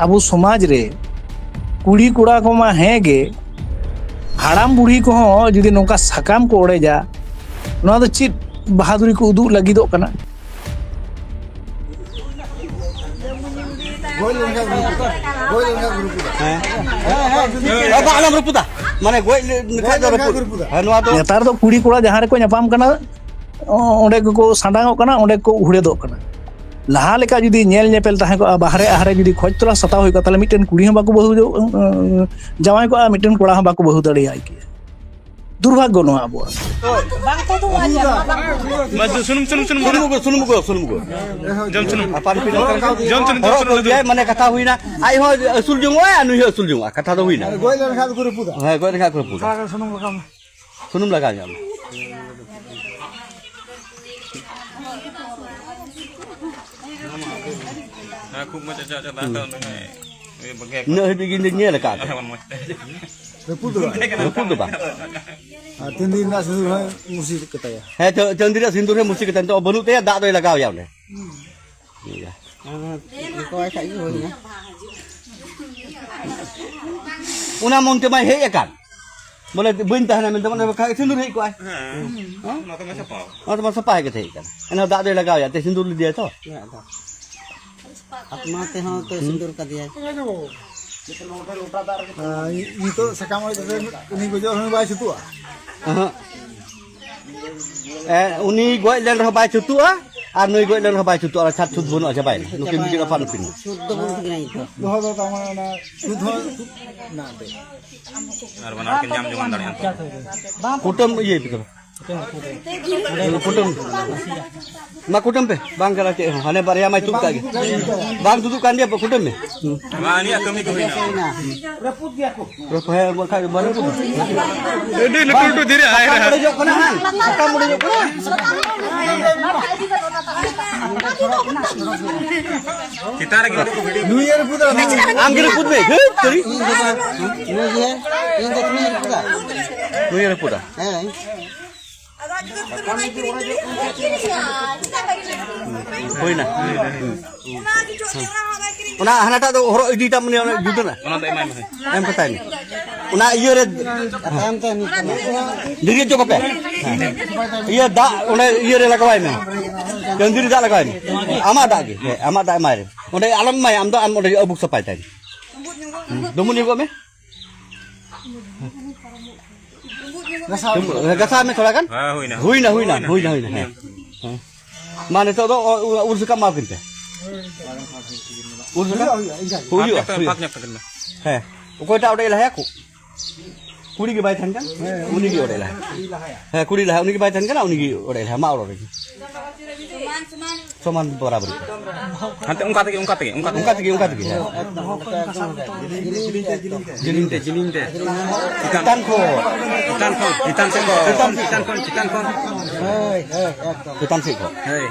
अब समाज रे कुड़ी कुड़ा को मा हेगे हाड़ाम बुढ़ी को जुदी नौका साकाम को ओड़ेजा नोआ दो चित बहादुरी को उदुग लगिदोग कना नेतार दो कुड़ी कुड़ा जहाँ रे को ᱧᱟᱯᱟᱢ कना ओंडे को सांडांगोग कना ओंडे को उड़ेदोग कना लहा लेका जुदी नेल नेपेल ताहे को बाहरे आहारे जुदी खोज तला सताव होई को ताले मिटन कुड़ी हम बाको बहु जावाई को मिटन कोड़ा हम बाको बहु दड़ियाय के दुर्भाग्य नो आबो बांग तो आजा सुनुम को जम सुनुम पानी पी जम सुनुम दिया माने कथा हुईना आई हो असुल जुंगवा अनु ही असुल जुंगवा कथा तो हुईना गोय लेखा गुरु पूजा हां गोय लेखा गुरु पूजा सुनुम लगा जाम खूब मजा जा दांत न बिगिन ने लका reput ba तीन दिन ना सिंदूर है मुसी कताया है चंद्री सिंदूर है मुसी कतन तो बनु ते दा दो लगाव याव ने ko ai sai ho ni una monte mai he ekan boleh buin tahan men teman ka sindur he ko ai ma sapa ke the kan ana da do लगाव ya te sindur dia to अपना ते हो तो सिंदूर का दिया ये तो सकाम उन्हीं को जो हमें by छुतुआ uni goi len ro bai chutu ar nui goi len ro bai chutu ar chat chut bun aja bai nukim bikin apa nupin शुद्ध बोल के नहीं तो बहुत तामा ना शुद्ध ना दे ar banar ke jam juman darian kutum ye betul kutum ma kutum pe bang kala ke hane barya mai tuk lagi bang duduk kan dia kutum me ma ni kami ko hina reput dia ko ro he mo khai baru tu ini letul tu diri air boleh jok kana han kamu boleh jok kana kita lagi ko video new year पूरा am kira put me he teri ये तो तुम्हें पता nu ye puta है hoi na una hanata do horo idi ta mene judu na ona dai mai mai em kata ni una iye re हम तो नहीं diri jo kape iye da una iye re lagawai me jandiri da lagawai ni ama da mai onde alam mai am do am onde abuk sapai tai domuni go me gasa me thoda kan ha huina huina mane to do urus ka ma kinte urus ka huiyo paknya kan he koi ta odai lah ya ku kuri ki bai than kan uni ki odai lah he kuri lah uni ki bai than kan uni ki odai lah ma odai soman barabar nanti ungkat lagi jilinte ikan ko ikan seko hei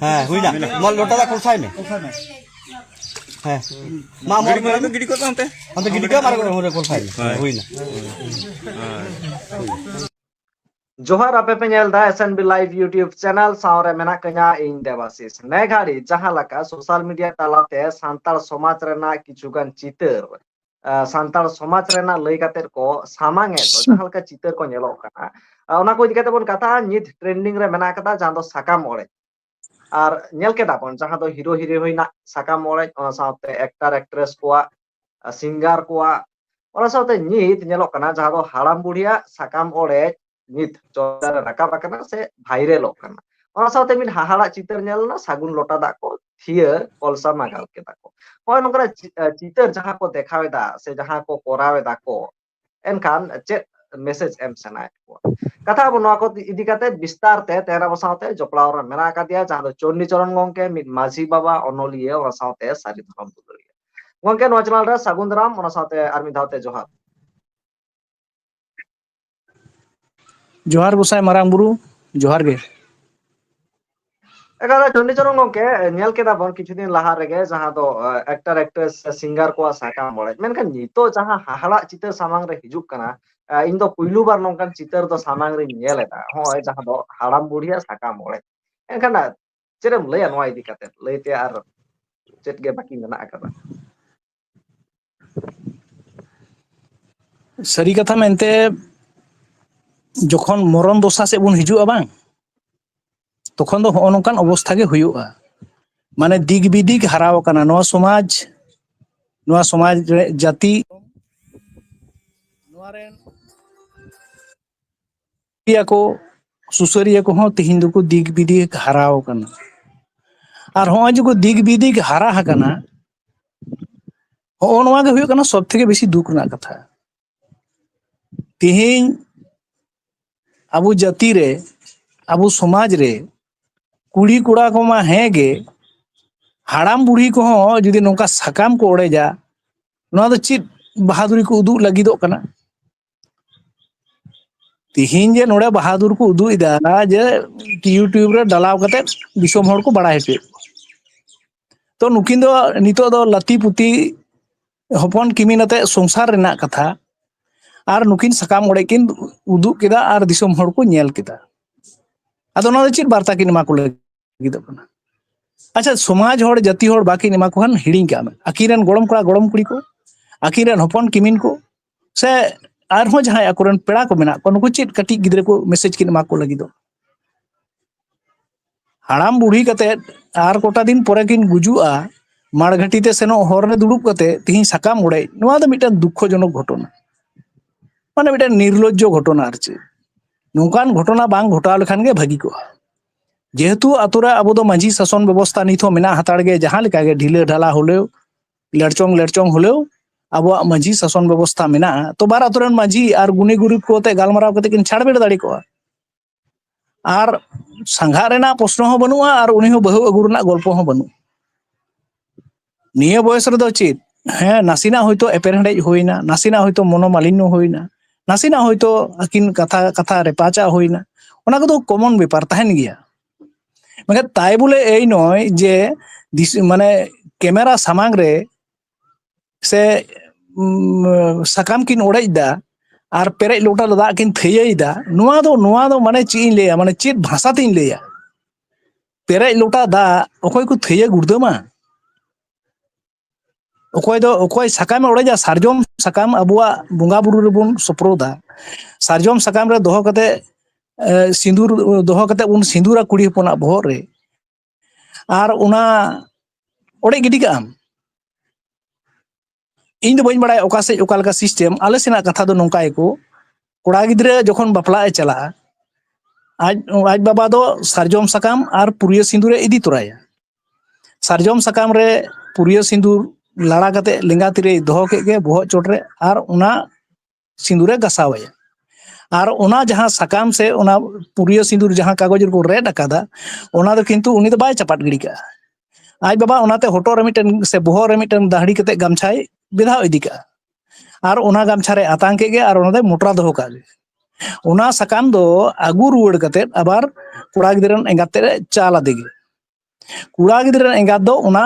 ha huina mol lota da kulsai me ha ma mol gidi ko tante ante gidi ka mara ko kulsai huina जोहार आपे पे nail दा SNB live YouTube channel सावरे मेना कन्या इन देवाशीष ने घाड़ी जहां लका सोशल मीडिया तालाते सांताल समाज रेना किछुगान चितर सांताल समाज रेना लई कातेर को सामांगे तो जहां लका चितर को नेलो kana ओना को दिखाते बोन कथा नित ट्रेंडिंग रे मेना कथा जहां दो साकाम ओळे आर नेल केदा बोन जहां दो हीरो हीरोइना साकाम ओळे ओना साथे एक्टर एक्ट्रेस कोआ सिंगर कोआ ओना साथे नित नेलो kana जहां दो हाड़ाम बुढ़िया साकाम ओळे नित चौदह रकाब आकना से भाइरल होकना ओना साथे मिन हाहाड़ा चितर नेलना सागुन लोटा दा को थिया कलसा मागाल के दाको होय नोकरा चितर जहां को देखावेदा से जहां को कोरावेदा को एनखान चेत मेसेज एम सनाय को कथा बनो को इदी काते विस्तार ते तेरा बसाते जपलाव रे मेना का दिया जहां चोन्नी चरण गंके मिन माझी बाबा अनोलिए ओना साथे सारी धरम दुलिए गंके नो चैनल रे सागुनराम ओना साथे आर्मी धावते जोहार जोहार गोसाई मारांग बुरु जोहार गे एगारा चोन्नी चरण गंके नेल केदा बन किछु दिन लहा रेगे जहां दो एक्टर एक्ट्रेस सिंगर को साका मोळे मेनखान नितो जहां हाहाड़ा चितर सामांग रे हिजुक कना इन दो पुइलु बार नोंकान चितर दो सामांग रे नेलेदा होय जहां दो हाड़ाम बुढ़िया साका मोळे एनखान चेरम लया नोआ इदी काते लयते आर ᱪᱮᱫ ᱜᱮ ᱵᱟᱹᱠᱤ ᱢᱮᱱᱟᱜ ᱟᱠᱟᱫᱟ? ᱥᱟᱹᱨᱤ ᱠᱟᱛᱷᱟ ᱢᱮᱱᱛᱮ ᱡᱚᱠᱷᱚᱱ ᱢᱚᱨᱚᱱ ᱫᱚᱥᱟ ᱥᱮᱫ ᱵᱚᱱ ᱦᱤᱡᱩᱜᱼᱟ ᱵᱟᱝ, ᱛᱚᱠᱷᱚᱱ ᱫᱚ ᱦᱚᱜᱼᱚ ᱱᱚᱝᱠᱟᱱ ᱚᱵᱚᱥᱛᱷᱟ ᱜᱮ ᱦᱩᱭᱩᱜᱼᱟ᱾ ᱢᱟᱱᱮ ᱫᱤᱜ ᱵᱤᱫᱤᱠ ᱦᱟᱨᱟᱣ ᱟᱠᱟᱱᱟ ᱱᱚᱣᱟ ᱥᱚᱢᱟᱡᱽ ᱨᱮ ᱡᱟᱹᱛᱤ ᱱᱚᱣᱟ ᱨᱮᱱ ᱠᱚ ᱥᱩᱥᱟᱹᱨᱤᱭᱟᱹ ᱠᱚᱦᱚᱸ ᱛᱤᱦᱤᱧ ᱫᱚᱠᱚ ᱫᱤᱜ ᱵᱤᱫᱤᱠ ᱦᱟᱨᱟᱣ ᱟᱠᱟᱱᱟ᱾ ᱟᱨ ᱦᱚᱸᱜᱼᱚᱭ ᱡᱮᱠᱚ ᱫᱤᱜ ᱵᱤᱫᱤᱠ ᱦᱟᱨᱟ ᱟᱠᱟᱱᱟ, ᱦᱚᱜᱼᱚ ᱱᱚᱣᱟ ᱜᱮ ᱦᱩᱭᱩᱜ ᱠᱟᱱᱟ ᱥᱚᱵ ᱛᱷᱮᱠᱮ ᱵᱮᱥᱤ ᱫᱩᱠ ᱨᱮᱱᱟᱜ ᱠᱟᱛᱷᱟ᱾ ᱛᱤᱦᱤᱧ ᱟᱵᱚ ᱡᱟᱹᱛᱤ ᱨᱮ, ᱟᱵᱚ ᱥᱚᱢᱟᱡᱽ ᱨᱮ ᱠᱩᱲᱤ ᱠᱚᱲᱟ ᱠᱚᱢᱟ ᱦᱮᱸ ᱜᱮ, ᱦᱟᱲᱟᱢ ᱵᱩᱲᱦᱤ ᱠᱚᱦᱚᱸ ᱡᱩᱫᱤ ᱱᱚᱝᱠᱟ ᱥᱟᱠᱟᱢ ko ᱚᱲᱮᱡᱟ, ᱱᱚᱣᱟ ᱫᱚ ᱪᱮᱫ ᱵᱟᱦᱟᱫᱩᱨᱤ ᱠᱚ ᱩᱫᱩᱜ ᱞᱟᱹᱜᱤᱫᱚᱜ ᱠᱟᱱᱟ? ᱛᱤᱦᱤᱧ ᱡᱮ ᱱᱚᱰᱮ ᱵᱟᱦᱟᱫᱩᱨ ᱠᱚ ᱩᱫᱩᱜ ᱮᱫᱟ ᱡᱮ ᱤᱭᱩᱴᱩᱵᱽ ᱨᱮ ᱰᱟᱞᱟᱣ ᱠᱟᱛᱮᱫ ᱫᱤᱥᱚᱢ ᱦᱚᱲ ᱠᱚ ᱵᱟᱲᱟᱭ ᱦᱚᱪᱚᱭᱮᱫ ᱠᱚᱣᱟ᱾ ᱛᱚ ᱱᱩᱠᱤᱱ ᱫᱚ ᱱᱤᱛᱚᱜ ᱫᱚ ᱞᱟᱹᱛᱤ ᱯᱩᱛᱤ ᱦᱚᱯᱚᱱ ᱠᱤᱢᱤᱱ ᱟᱛᱮᱜ ᱥᱚᱝᱥᱟᱨ ᱨᱮᱱᱟᱜ ᱠᱟᱛᱷᱟ, ᱟᱨ ᱱᱩᱠᱤᱱ ᱥᱟᱠᱟᱢ ᱚᱲᱮᱡ ᱠᱤᱱ ᱩᱫᱩᱜ ᱠᱮᱫᱟ ᱟᱨ ᱫᱤᱥᱚᱢ ᱦᱚᱲ ᱠᱚ ᱧᱮᱞ ᱠᱮᱫᱟ᱾ ᱟᱫᱚ ᱱᱚᱣᱟ ᱫᱚ ᱪᱮᱫ ᱵᱟᱨᱛᱟ ᱠᱤᱱ ᱮᱢᱟ ᱠᱚ ᱞᱟᱹᱜᱤᱫᱚᱜ ᱠᱟᱱᱟ? ᱟᱪᱪᱷᱟ, ᱥᱚᱢᱟᱡᱽ ᱦᱚᱲ ᱡᱟᱹᱛᱤ ᱦᱚᱲ ᱵᱟᱠᱤᱱ ᱮᱢᱟ ᱠᱚ ᱠᱷᱟᱱ ᱦᱤᱲᱤᱧ ᱠᱟᱜ ᱢᱮ, ᱟᱹᱠᱤᱱ ᱨᱮᱱ ᱜᱚᱲᱚᱢ ᱠᱚᱲᱟ ᱜᱚᱲᱚᱢ ᱠᱩᱲᱤ ko, ᱟᱹᱠᱤᱱ ᱨᱮᱱ ᱦᱚᱯᱚᱱ ᱠᱤᱢᱤᱱ ko, ᱥᱮ ᱟᱨᱦᱚᱸ ᱡᱟᱦᱟᱸᱭ ᱟᱠᱚᱨᱮᱱ ᱯᱮᱲᱟ ᱠᱚ ᱢᱮᱱᱟᱜ ᱠᱚᱣᱟ, ᱱᱩᱠᱩ ᱪᱮᱫ ᱠᱟᱹᱴᱤᱡ ᱜᱤᱫᱽᱨᱟᱹ ᱠᱚ ᱢᱮᱥᱮᱡᱽ ᱠᱤᱱ ᱮᱢᱟ ᱠᱚ ᱞᱟᱹᱜᱤᱫᱚᱜ? ᱦᱟᱲᱟᱢ ᱵᱩᱲᱦᱤ ᱠᱟᱛᱮᱫ ᱟᱨ ᱠᱚᱴᱟ ᱫᱤᱱ ᱯᱚᱨᱮ ᱠᱤᱱ ᱜᱩᱡᱩᱜᱼᱟ, ᱢᱟᱲᱜᱷᱟᱹᱴᱤ ᱛᱮ ᱥᱮᱱᱚᱜ ᱦᱚᱨ ᱨᱮ ᱫᱩᱲᱩᱵ ᱠᱟᱛᱮ ᱛᱤᱦᱤᱧ ᱥᱟᱠᱟᱢ ᱚᱲᱮᱡ, ᱱᱚᱣᱟ ᱫᱚ ᱢᱤᱫᱴᱟᱝ ᱫᱩᱠᱠᱷᱚ ᱡᱚᱱᱚᱠ ᱜᱷᱚᱴᱚᱱᱟ᱾ ᱢᱟᱱᱮ ᱢᱤᱫᱴᱮᱱ ᱱᱤᱨᱞᱚᱡᱡᱚ ᱜᱷᱚᱴᱚᱱᱟ ᱟᱨ ᱪᱮᱫ, ᱱᱚᱝᱠᱟᱱ ᱜᱷᱚᱴᱚᱱᱟ ᱵᱟᱝ ᱜᱷᱚᱴᱟᱣ ᱞᱮᱠᱷᱟᱱ ᱜᱮ ᱵᱷᱟᱹᱜᱤ ᱠᱚᱜᱼᱟ᱾ ᱡᱮᱦᱮᱛᱩ ᱟᱛᱳ ᱨᱮ ᱟᱵᱚ ᱫᱚ ᱢᱟᱺᱡᱷᱤ ᱥᱟᱥᱚᱱ ᱵᱮᱵᱚᱥᱛᱷᱟ ᱱᱤᱛ ᱦᱚᱸ ᱢᱮᱱᱟᱜ ᱦᱟᱛᱟᱲ ᱜᱮ, ᱡᱟᱦᱟᱸ ᱞᱮᱠᱟ ᱜᱮ ᱰᱷᱤᱞᱟᱹ ᱰᱷᱟᱞᱟ ᱦᱚᱞᱮᱣ, ᱞᱮᱲᱪᱚᱝ ᱦᱚᱞᱮᱣ ᱟᱵᱚᱣᱟᱜ ᱢᱟᱺᱡᱷᱤ ᱥᱟᱥᱚᱱ ᱵᱮᱵᱚᱥᱛᱷᱟ ᱢᱮᱱᱟᱜᱼᱟ᱾ ᱛᱚ ᱵᱟᱨ ᱟᱛᱳ ᱨᱮᱱ ᱢᱟᱺᱡᱷᱤ ᱟᱨ ᱜᱩᱱᱤ ᱜᱩᱨᱤᱵ ᱠᱚ ᱟᱛᱮ ᱜᱟᱞᱢᱟᱨᱟᱣ ᱠᱟᱛᱮ ᱠᱤᱱ ᱪᱷᱟᱲᱵᱤᱲ ᱫᱟᱲᱮ ᱠᱚᱜᱼᱟ᱾ ᱟᱨ ᱥᱟᱸᱜᱷᱟᱨ ᱨᱮᱱᱟᱜ ᱯᱚᱥᱱᱚ ᱦᱚᱸ ᱵᱟᱹᱱᱩᱜᱼᱟ, ᱟᱨ ᱩᱱᱤ ᱦᱚᱸ ᱵᱟᱹᱦᱩ ᱟᱹᱜᱩ ᱨᱮᱱᱟᱜ ᱜᱚᱞᱯᱚ ᱦᱚᱸ ᱵᱟᱹᱱᱩᱜᱼᱟ᱾ ᱱᱤᱭᱟᱹ ᱵᱚᱭᱮᱥ ᱨᱮᱫᱚ ᱪᱮᱫ, ᱦᱮᱸ ᱱᱟᱥᱮᱱᱟᱜ ᱦᱚᱭᱛᱳ ᱮᱯᱮᱨᱦᱮᱸᱰᱮᱡ ᱦᱩᱭᱱᱟ, ᱱᱟᱥᱮᱱᱟᱜ ᱦᱚᱭᱛᱳ ᱢᱚᱱᱳᱢᱟᱞᱤᱱᱱᱚ ᱦᱩᱭᱱᱟ, ᱱᱟᱥᱮᱱᱟᱜ ᱦᱚᱭᱛᱳ ᱟᱹᱠᱤᱱ ᱠᱟᱛᱷᱟ ᱨᱮᱯᱟᱪᱟᱜ ᱦᱩᱭᱱᱟ, ᱚᱱᱟ ᱠᱚᱫᱚ ᱠᱚᱢᱚᱱ ᱵᱮᱯᱟᱨ ᱛᱟᱦᱮᱱ ᱜᱮᱭᱟ᱾ ᱢᱮᱱᱠᱷᱟᱱ ᱛᱟᱭ ᱵᱚᱞᱮ ᱮᱭ ᱱᱚᱭ ᱡᱮ ᱢᱟᱱᱮ ᱠᱮᱢᱮᱨᱟ ᱥᱟᱢᱟᱝ ᱨᱮ ᱥᱮ ᱥᱟᱠᱟᱢ ᱠᱤᱱ ᱚᱲᱮᱡ ᱫᱟ ᱟᱨ ᱯᱮᱨᱮᱡ ᱞᱚᱴᱟ ᱫᱟᱜ ᱠᱤᱱ ᱛᱷᱟᱹᱭᱟᱹᱭᱮᱫᱟ, ᱱᱚᱣᱟ ᱫᱚ ᱢᱟᱱᱮ ᱪᱮᱫ ᱤᱧ ᱞᱟᱹᱭᱟ, ᱢᱟᱱᱮ ᱪᱮᱫ ᱵᱷᱟষᱟ ᱛᱤᱧ ᱞᱟᱹᱭᱟ? ᱯᱮᱨᱮᱡ ᱞᱚᱴᱟ ᱫᱟᱜ ᱚᱠᱚᱭ ᱠᱚ ᱛᱷᱟᱹᱭᱟᱹ ᱜᱩᱲᱫᱟᱹᱢᱟ? ᱚᱠᱚᱭ ᱥᱟᱠᱟᱢᱮ ᱚᱲᱮᱡᱟ, ᱥᱟᱨᱡᱚᱢ ᱥᱟᱠᱟᱢ ᱟᱵᱚᱣᱟᱜ ᱵᱚᱸᱜᱟ ᱵᱩᱨᱩ ᱨᱮᱵᱚᱱ ᱥᱚᱯᱨᱚᱫᱟ, ᱥᱟᱨᱡᱚᱢ ᱥᱟᱠᱟᱢ ᱨᱮ ᱫᱚᱦᱚ ᱠᱟᱛᱮ ᱥᱤᱸᱫᱩᱨ ᱫᱚᱦᱚ ᱠᱟᱛᱮᱫ ᱵᱚᱱ ᱥᱤᱸᱫᱩᱨᱟ ᱠᱩᱲᱤ ᱦᱚᱯᱚᱱᱟᱜ ᱵᱚᱦᱚᱜ ᱨᱮ, ᱟᱨ ᱚᱱᱟ ᱚᱲᱮᱡ ᱜᱤᱰᱤ ᱠᱟᱜ ᱟᱢ᱾ ᱤᱧ ᱫᱚ ᱵᱟᱹᱧ ᱵᱟᱲᱟᱭᱟ ᱚᱠᱟ ᱥᱮᱡ ᱚᱠᱟ ᱞᱮᱠᱟ ᱥᱤᱥᱴᱮᱢ, ᱟᱞᱮ ᱥᱮᱱᱟᱜ ᱠᱟᱛᱷᱟ ᱫᱚ ᱱᱚᱝᱠᱟᱭᱟᱠᱚ, ᱠᱚᱲᱟ ᱜᱤᱫᱽᱨᱟᱹ ᱡᱚᱠᱷᱚᱱ ᱵᱟᱯᱞᱟᱜ ᱮ ᱪᱟᱞᱟᱜᱼᱟ, ᱟᱡ ᱵᱟᱵᱟ ᱫᱚ ᱥᱟᱨᱡᱚᱢ ᱥᱟᱠᱟᱢ ᱟᱨ ᱯᱩᱨᱭᱟᱹ ᱥᱤᱸᱫᱩᱨᱮ ᱤᱫᱤ ᱛᱚᱨᱟᱭᱟ᱾ ᱥᱟᱨᱡᱚᱢ ᱥᱟᱠᱟᱢ ᱨᱮ ᱯᱩᱨᱭᱟᱹ ᱥᱤᱸᱫᱩᱨ ᱞᱟᱲᱟ ᱠᱟᱛᱮᱫ ᱞᱮᱸᱜᱟ ᱛᱤᱨᱮᱭ ᱫᱚᱦᱚ ᱠᱮᱫ ᱜᱮ ᱵᱚᱦᱚᱜ ᱪᱚᱴᱨᱮ, ᱟᱨ ᱚᱱᱟ ᱥᱤᱸᱫᱩᱨᱮ ᱜᱟᱥᱟᱣ ᱟᱭᱟ᱾ ᱟᱨ ᱚᱱᱟ ᱡᱟᱦᱟᱸ ᱥᱟᱠᱟᱢ ᱥᱮ ᱚᱱᱟ ᱯᱩᱨᱭᱟᱹ ᱥᱤᱸᱫᱩᱨ ᱡᱟᱦᱟᱸ ᱠᱟᱜᱚᱡᱽ ᱨᱮᱠᱚ ᱨᱮᱫ ᱟᱠᱟᱫᱟ, ᱚᱱᱟ ᱫᱚ ᱠᱤᱱᱛᱩ ᱩᱱᱤ ᱫᱚ ᱵᱟᱭ ᱪᱟᱯᱟᱫ ᱜᱤᱰᱤ ᱠᱟᱜᱼᱟ᱾ ᱟᱡ ᱵᱟᱵᱟ ᱚᱱᱟᱛᱮ ᱦᱚᱴᱚᱜ ᱨᱮ ᱢᱤᱫᱴᱮᱱ ᱥᱮ ᱵᱚᱦᱚᱜ ᱨᱮ ᱢᱤᱫᱴᱮᱱ ᱫᱟᱦᱲᱤ ᱠᱟᱛᱮᱫ ᱜᱟᱢᱪᱷᱟᱭ ᱵᱮᱫᱷᱟᱣ ᱤᱫᱤ ᱠᱟᱜᱼᱟ, ᱟᱨ ᱚᱱᱟ ᱜᱟᱢᱪᱷᱟ ᱨᱮ ᱟᱛᱟᱝ ᱠᱮᱫ ᱜᱮ, ᱟᱨ ᱚᱱᱟ ᱫᱚᱭ ᱢᱚᱴᱨᱟ ᱫᱚᱦᱚ ᱠᱟᱜ ᱜᱮ᱾ ᱚᱱᱟ ᱥᱟᱠᱟᱢ ᱫᱚ ᱟᱹᱜᱩ ᱨᱩᱣᱟᱹᱲ ᱠᱟᱛᱮᱫ ᱟᱵᱟᱨ ᱠᱚᱲᱟ ᱜᱤᱫᱽᱨᱟᱹ ᱨᱮᱱ ᱮᱸᱜᱟᱛ ᱛᱮᱫ ᱮ ᱪᱟᱞ ᱟᱫᱮ ᱜᱮ᱾ ᱠᱚᱲᱟ ᱜᱤᱫᱽᱨᱟᱹ ᱨᱮᱱ ᱮᱸᱜᱟᱛ ᱫᱚ ᱚᱱᱟ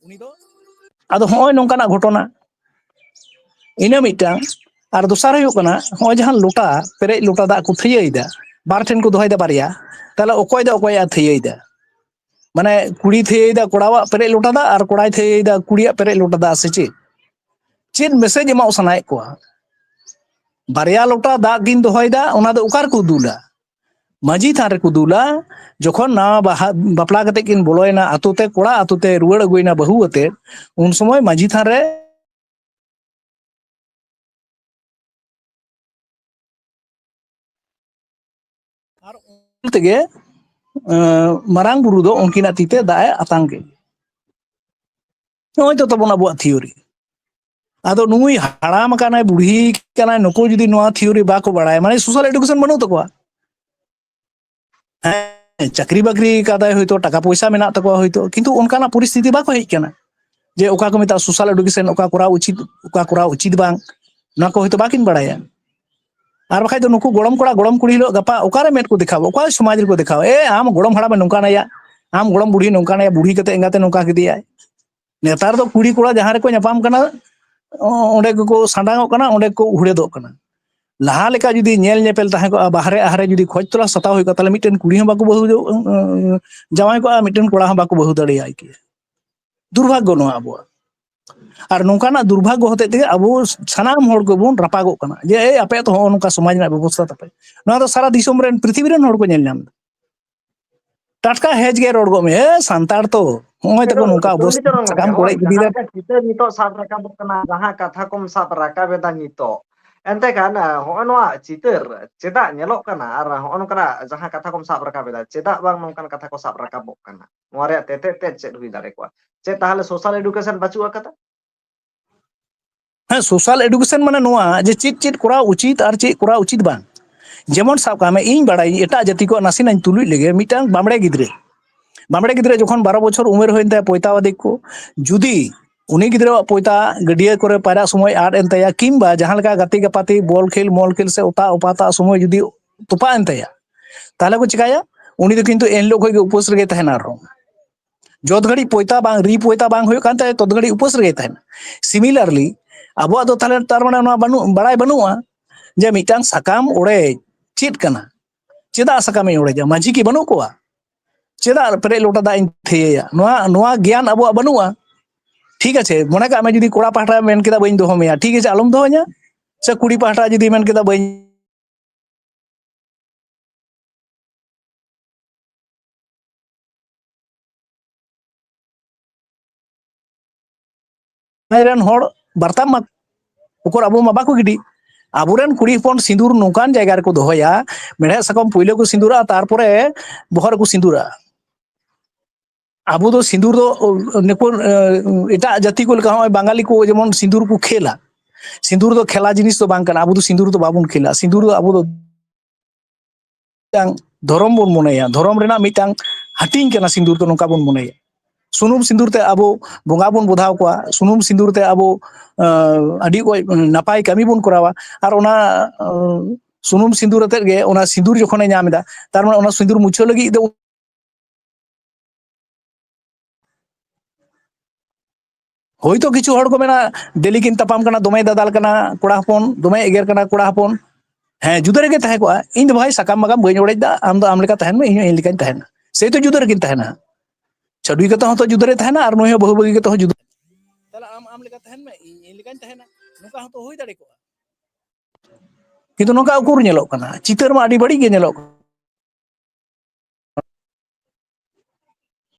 ᱩᱱᱤ ᱫᱚ ᱟᱫᱚ ᱦᱚᱸᱜᱼᱚᱭ ᱱᱚᱝᱠᱟᱱᱟᱜ ᱜᱷᱚᱴᱚᱱᱟ, ᱤᱱᱟᱹ ᱢᱤᱫᱴᱟᱝ᱾ ᱟᱨ ᱫᱚᱥᱟᱨ ᱦᱩᱭᱩᱜ ᱠᱟᱱᱟ, ᱦᱚᱸᱜᱼᱚᱭ ᱡᱟᱦᱟᱸ ᱞᱚᱴᱟ ᱯᱮᱨᱮᱡ ᱞᱚᱴᱟ ᱫᱟᱜ ᱠᱚ ᱛᱷᱟᱹᱭᱟᱹᱭᱮᱫᱟ, ᱵᱟᱨ ᱴᱷᱮᱱ ᱠᱚ ᱫᱚᱦᱚᱭᱮᱫᱟ ᱵᱟᱨᱭᱟ, ᱛᱟᱦᱚᱞᱮ ᱚᱠᱚᱭ ᱫᱚ ᱚᱠᱚᱭᱟᱜ ᱛᱷᱟᱹᱭᱟᱹᱭᱮᱫᱟ? ᱢᱟᱱᱮ ᱠᱩᱲᱤᱭ ᱛᱷᱟᱹᱭᱟᱹᱭᱮᱫᱟ ᱠᱚᱲᱟᱣᱟᱜ ᱯᱮᱨᱮᱡ ᱞᱚᱴᱟ ᱫᱟᱜ, ᱟᱨ ᱠᱚᱲᱟᱭ ᱛᱷᱟᱹᱭᱟᱹᱭᱮᱫᱟ ᱠᱩᱲᱤᱭᱟᱜ ᱯᱮᱨᱮᱡ ᱞᱚᱴᱟ ᱫᱟᱜ, ᱥᱮ ᱪᱮᱫ ᱢᱮᱥᱮᱡᱽ ᱮᱢᱚᱜ ᱥᱟᱱᱟᱭᱮᱫ ᱠᱚᱣᱟ? ᱵᱟᱨᱭᱟ ᱞᱚᱴᱟ ᱫᱟᱜ ᱠᱤᱱ ᱫᱚᱦᱚᱭᱮᱫᱟ, ᱚᱱᱟ ᱫᱚ ᱚᱠᱟ ᱨᱮᱠᱚ ᱫᱩᱞᱟ? ᱢᱟᱺᱡᱷᱤ ᱛᱷᱟᱱ ᱨᱮᱠᱚ ᱫᱩᱞᱟ᱾ ᱡᱚᱠᱷᱚᱱ ᱱᱟᱣᱟ ᱵᱟᱯᱞᱟ ᱠᱟᱛᱮᱜ ᱠᱤᱱ ᱵᱚᱞᱚᱭᱮᱱᱟ ᱟᱛᱳ ᱛᱮ, ᱠᱚᱲᱟ ᱟᱛᱳ ᱛᱮ ᱨᱩᱣᱟᱹᱲ ᱟᱹᱜᱩᱭᱮᱱᱟ ᱵᱟᱹᱦᱩ ᱟᱛᱮᱫ, ᱩᱱ ᱥᱚᱢᱚᱭ ᱢᱟᱺᱡᱷᱤ ᱛᱷᱟᱱ ᱨᱮ ᱟᱨ ᱩᱱ ᱛᱮᱜᱮ ᱢᱟᱨᱟᱝ ᱵᱩᱨᱩ ᱫᱚ ᱩᱱᱠᱤᱱᱟᱜ ᱛᱤ ᱛᱮ ᱫᱟᱜ ᱮ ᱟᱛᱟᱝ ᱠᱮᱫ ᱜᱮ᱾ ᱱᱚᱜᱼᱚᱭ ᱛᱚ ᱛᱟᱵᱚᱱ ᱟᱵᱚᱣᱟᱜ ᱛᱷᱤᱭᱳᱨᱤ᱾ ᱟᱫᱚ ᱱᱩᱭ ᱦᱟᱲᱟᱢ ᱟᱠᱟᱱᱟᱭ, ᱵᱩᱲᱦᱤ ᱠᱟᱱᱟᱭ, ᱱᱩᱠᱩ ᱡᱩᱫᱤ ᱱᱚᱣᱟ ᱛᱷᱤᱭᱳᱨᱤ ᱵᱟᱠᱚ ᱵᱟᱲᱟᱭᱟ, ᱢᱟᱱᱮ ᱥᱳᱥᱟᱞ ᱮᱰᱩᱠᱮᱥᱚᱱ ᱵᱟᱹᱱᱩᱜ ᱛᱟᱠᱚᱣᱟ᱾ ᱦᱮᱸ ᱪᱟᱹᱠᱨᱤ ᱵᱟᱹᱠᱨᱤ ᱠᱟᱫᱟᱭ ᱦᱚᱭᱛᱳ, ᱴᱟᱠᱟ ᱯᱚᱭᱥᱟ ᱢᱮᱱᱟᱜ ᱛᱟᱠᱚᱣᱟ ᱦᱚᱭᱛᱳ, ᱠᱤᱱᱛᱩ ᱚᱱᱠᱟᱱᱟᱜ ᱯᱚᱨᱤᱥᱛᱷᱤᱛᱤ ᱵᱟᱠᱚ ᱦᱮᱡ ᱟᱠᱟᱱᱟ ᱡᱮ ᱚᱠᱟ ᱠᱚ ᱢᱮᱛᱟᱜᱼᱟ ᱥᱳᱥᱟᱞ ᱮᱰᱩᱠᱮᱥᱚᱱ, ᱚᱠᱟ ᱠᱚᱨᱟᱣ ᱩᱪᱤᱛ, ᱚᱠᱟ ᱠᱚᱨᱟᱣ ᱩᱪᱤᱛ ᱵᱟᱝ, ᱱᱚᱣᱟ ᱠᱚ ᱦᱚᱭᱛᱳ ᱵᱟᱠᱤᱱ ᱵᱟᱲᱟᱭᱟ᱾ ᱟᱨ ᱵᱟᱠᱷᱟᱡ ᱫᱚ ᱱᱩᱠᱩ ᱜᱚᱲᱚᱢ ᱠᱚᱲᱟ ᱜᱚᱲᱚᱢ ᱠᱩᱲᱤ ᱦᱤᱞᱳᱜ ᱜᱟᱯᱟ ᱚᱠᱟᱨᱮ ᱢᱮᱫ ᱠᱚ ᱫᱮᱠᱷᱟᱣᱟ, ᱚᱠᱟ ᱥᱚᱢᱟᱡᱽ ᱨᱮᱠᱚ ᱫᱮᱠᱷᱟᱣᱟ? ᱟᱢ ᱜᱚᱲᱚᱢ ᱦᱟᱲᱟᱢᱮ ᱱᱚᱝᱠᱟᱱᱟᱭᱟ, ᱟᱢ ᱜᱚᱲᱚᱢ ᱵᱩᱲᱦᱤ ᱱᱚᱝᱠᱟᱱᱟᱭᱟ, ᱵᱩᱲᱦᱤ ᱠᱟᱛᱮ ᱮᱸᱜᱟᱛᱮ ᱱᱚᱝᱠᱟ ᱠᱮᱫᱮᱭᱟᱭ᱾ ᱱᱮᱛᱟᱨ ᱫᱚ ᱠᱩᱲᱤ ᱠᱚᱲᱟ ᱡᱟᱦᱟᱸ ᱨᱮᱠᱚ ᱧᱟᱯᱟᱢ ᱠᱟᱱᱟ, onde ko sandangok kana onde ko uhredok kana laha leka judi nyel nyepel tahe ko bahare ahare judi khoj tola sataw hoy ko tale mitten kuri hon baku bahu jawai ko mitten kora hon baku bahu dare ai ki durbhagyo no abo ar nongkana durbhagyo hote te abo sanam hor ko bon rapagok kana je ape to nongka samaj na ব্যবস্থা tape no do sara disom ren prithibir ren hor ko nyel nyam টাটকা hedge গে রড় গো মে সান্তার তো ওই তো নৌকা অবস্থা succumb করে গিদি চিতর নিতো sub রাকাবok kana jaha katha kom sab rakabeda nito ente kan hono noa citeur cedak nyelok kana ar hono kana jaha katha kom sab rakabeda cedak bang nongkan katha ko sab rakabok kana noa re tete ced hui dare ko ced tahale social education bachua kata হ্যাঁ social education মানে নোয়া যে cheat cheat করা উচিত আর cheat করা উচিত বাং যেমন সাব কামে ইন বাড়াই এটা জাতি কো নাসি নাñ তুলুই লেগে মিটাং বামড়ে গিদ্রে যখন 12 বছর উমের হইন তাই পয়তাওয়াদি কো যদি উনি গিদ্রে পয়তা গডিয়া করে পায়রা সময় আর এনতায়া কিংবা জাহান লেকা গাতি গাপাতি বল খেল মল খেল সে ওতা উপাতা সময় যদি তোপা এনতায়া তাহলে কো চিকায়া উনি তো কিন্তু এন লোক হইগে উপোস রেগে তাহেনা আর যত ঘড়ি পয়তা বাং রি পয়তা বাং হই কান তাই তত ঘড়ি উপোস রেগে তাহেনা সিমিলারলি আবো আদো তাহলে তার মানে না বানু বাড়াই বানুয়া যে মিটাং সাকাম ওড়ে চিট কানা চেদা সাকামে ওড়ে যা মাঝি কি বানু কোয়া চেদা পরে লোটা দা থেয়া নোয়া নোয়া জ্ঞান আবো বানুয়া ঠিক আছে মনে কা আমি যদি কোড়া পাহটা মেন কেদা বইন দোহ মেয়া ঠিক আছে আলম দোহ냐 সে কুড়ি পাহটা যদি মেন কেদা বইন ren hor bartam mak ukor abo ma bako gidi aburen kuri hopon sindur nongkan jayga reko dohoya mede sakom puilo ko sindura tarpore bohor ko sindura Abu তো সিন্দুর তো নেপন এটা জাতি কো লেখা হয় বাঙালি কো যেমন সিন্দুর কো খেলা সিন্দুর তো খেলা জিনিস তো বাং কানা আবু তো সিন্দুর তো বাবুন খেলা সিন্দুর তো আবু তো ধরম বন মনেয়া ধরম রেনা মিটাং হাটিং কেনা সিন্দুর তো নকা বন মনেয়া সুনুম সিন্দুর তে আবু বঙ্গা বন বোধাও কোয়া সুনুম সিন্দুর তে আবু আডি কো নাপাই কামি বন করাওয়া আর ওনা সুনুম সিন্দুর তে গে ওনা সিন্দুর যখন ñameda তার মানে ওনা সিন্দুর মুছো লাগি হয়তো কিছু হড় কো মেনা ডেলি কিন তাপাম কানা দমে দাদাল কানা কোড়া হপন দমে এগের কানা কোড়া হপন হ্যাঁ জুদা রেগে তাহে কোয়া ইন দো ভাই সাকাম মাগাম বইন ওড়াই দা আম দো আম লেকা তাহেন মে ইন লেকান তাহেন সেই তো জুদা রেগিন তাহেনা ছডুই কত হতো জুদা রে তাহেনা আর নহে বহু বগি কত হ জুদা তাহলে আম লেকা তাহেন মে ইন লেকান তাহেনা নকা হতো হই দাড়ে কোয়া কিন্তু নকা উকুর ñelok kana চিতর মা আডি বড়ি গে ñelok